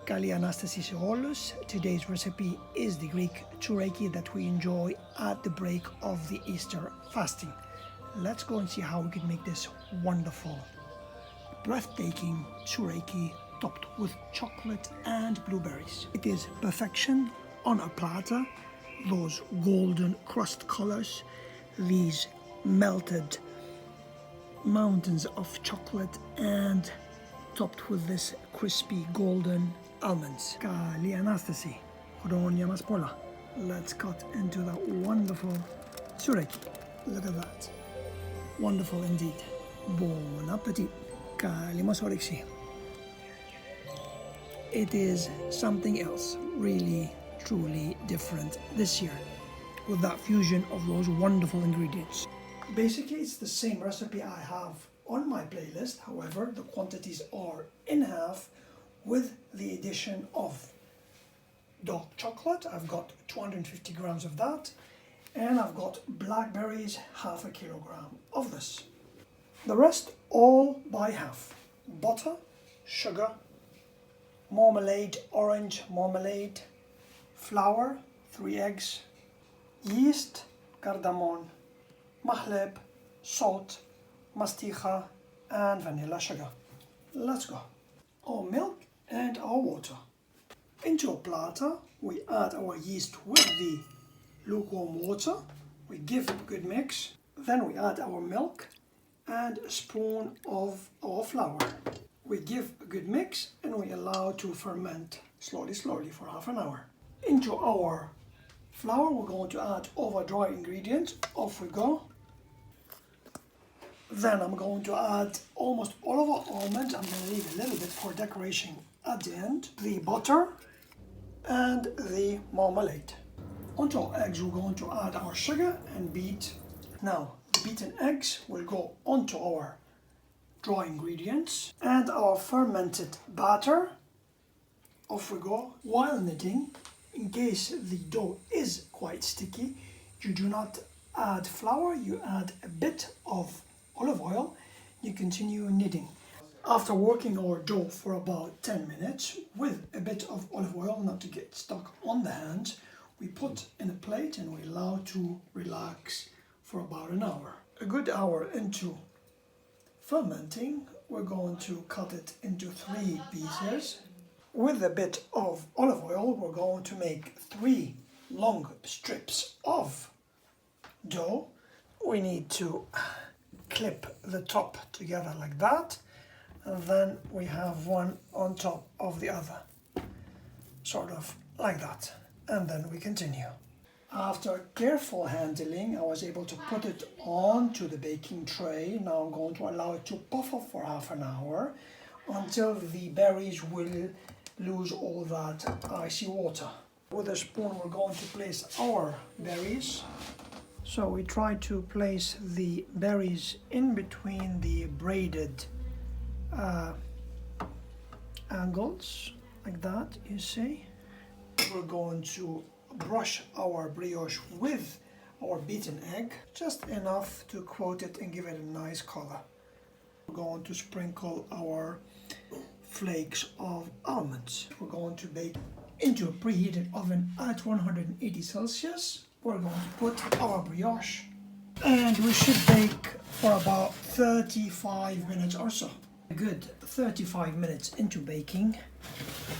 Kali Anastasi σε όλους. Today's recipe is the Greek Τσουρέκι that we enjoy at the break of the Easter fasting. Let's go and see how we can make this wonderful, breathtaking Τσουρέκι topped with chocolate and blueberries. It is perfection on a platter. Those golden crust colors, these melted mountains of chocolate and topped with this crispy golden almonds. Kali Anastasi. Χρόνια μας πολλά. Let's cut into that wonderful Τσουρέκι. Look at that. Wonderful indeed. Bon appetit. Kali μας όρεξη. It is something else, really, truly different this year, with that fusion of those wonderful ingredients. Basically, it's the same recipe I have on my playlist. However, the quantities are in half with the addition of dark chocolate. I've got 250 grams of that, and I've got blackberries, half a kilogram of this. The rest all by half. Butter, sugar, marmalade, orange marmalade, flour, 3 eggs, yeast, cardamon, mahleb, salt, mastixa, and vanilla sugar. Let's go. Our milk and our water. Into a platter, we add our yeast with the lukewarm water. We give it a good mix. Then we add our milk and a spoon of our flour. We give a good mix and we allow to ferment slowly for half an hour. Into our flour, we're going to add all our dry ingredients. Off we go. Then I'm going to add almost all of our almonds. I'm going to leave a little bit for decoration at the end. The butter and the marmalade. Onto our eggs, we're going to add our sugar and beat. Now, the beaten eggs will go onto our dry ingredients and our fermented batter. Off we go. While kneading, in case the dough is quite sticky, you do not add flour, you add a bit of olive oil. You continue kneading. After working our dough for about 10 minutes with a bit of olive oil, not to get stuck on the hands, we put in a plate and we allow to relax for about an hour. A good hour into fermenting, we're going to cut it into 3 pieces. With a bit of olive oil, we're going to make 3 long strips of dough. We need to clip the top together like that, and then we have one on top of the other, sort of like that, and then we continue. After careful handling, I was able to put it onto the baking tray. Now I'm going to allow it to puff up for half an hour until the berries will lose all that icy water. With a spoon, we're going to place our berries. So we try to place the berries in between the braided angles, like that, you see. We're going to brush our brioche with our beaten egg, just enough to coat it and give it a nice color. We're going to sprinkle our flakes of almonds. We're going to bake into a preheated oven at 180 Celsius. We're going to put our brioche, and we should bake for about 35 minutes or so. A good 35 minutes into baking.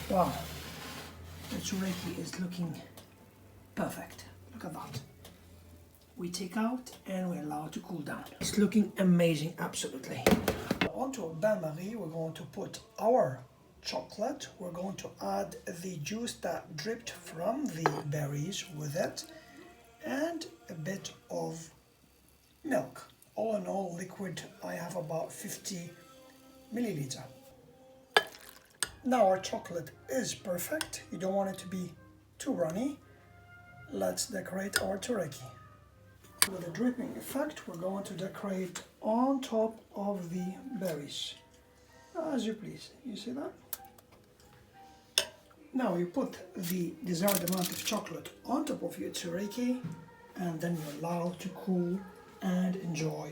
Wow, the Τσουρέκι is looking perfect. Look at that. We take out and we allow it to cool down. It's looking amazing, absolutely. Onto a bain-marie, we're going to put our chocolate. We're going to add the juice that dripped from the berries with it, and a bit of milk. All in all, liquid, I have about 50 milliliter. Now our chocolate is perfect. You don't want it to be too runny. Let's decorate our Τσουρέκι. With a dripping effect, we're going to decorate on top of the berries. As you please. You see that? Now you put the desired amount of chocolate on top of your Τσουρέκι, and then you allow to cool and enjoy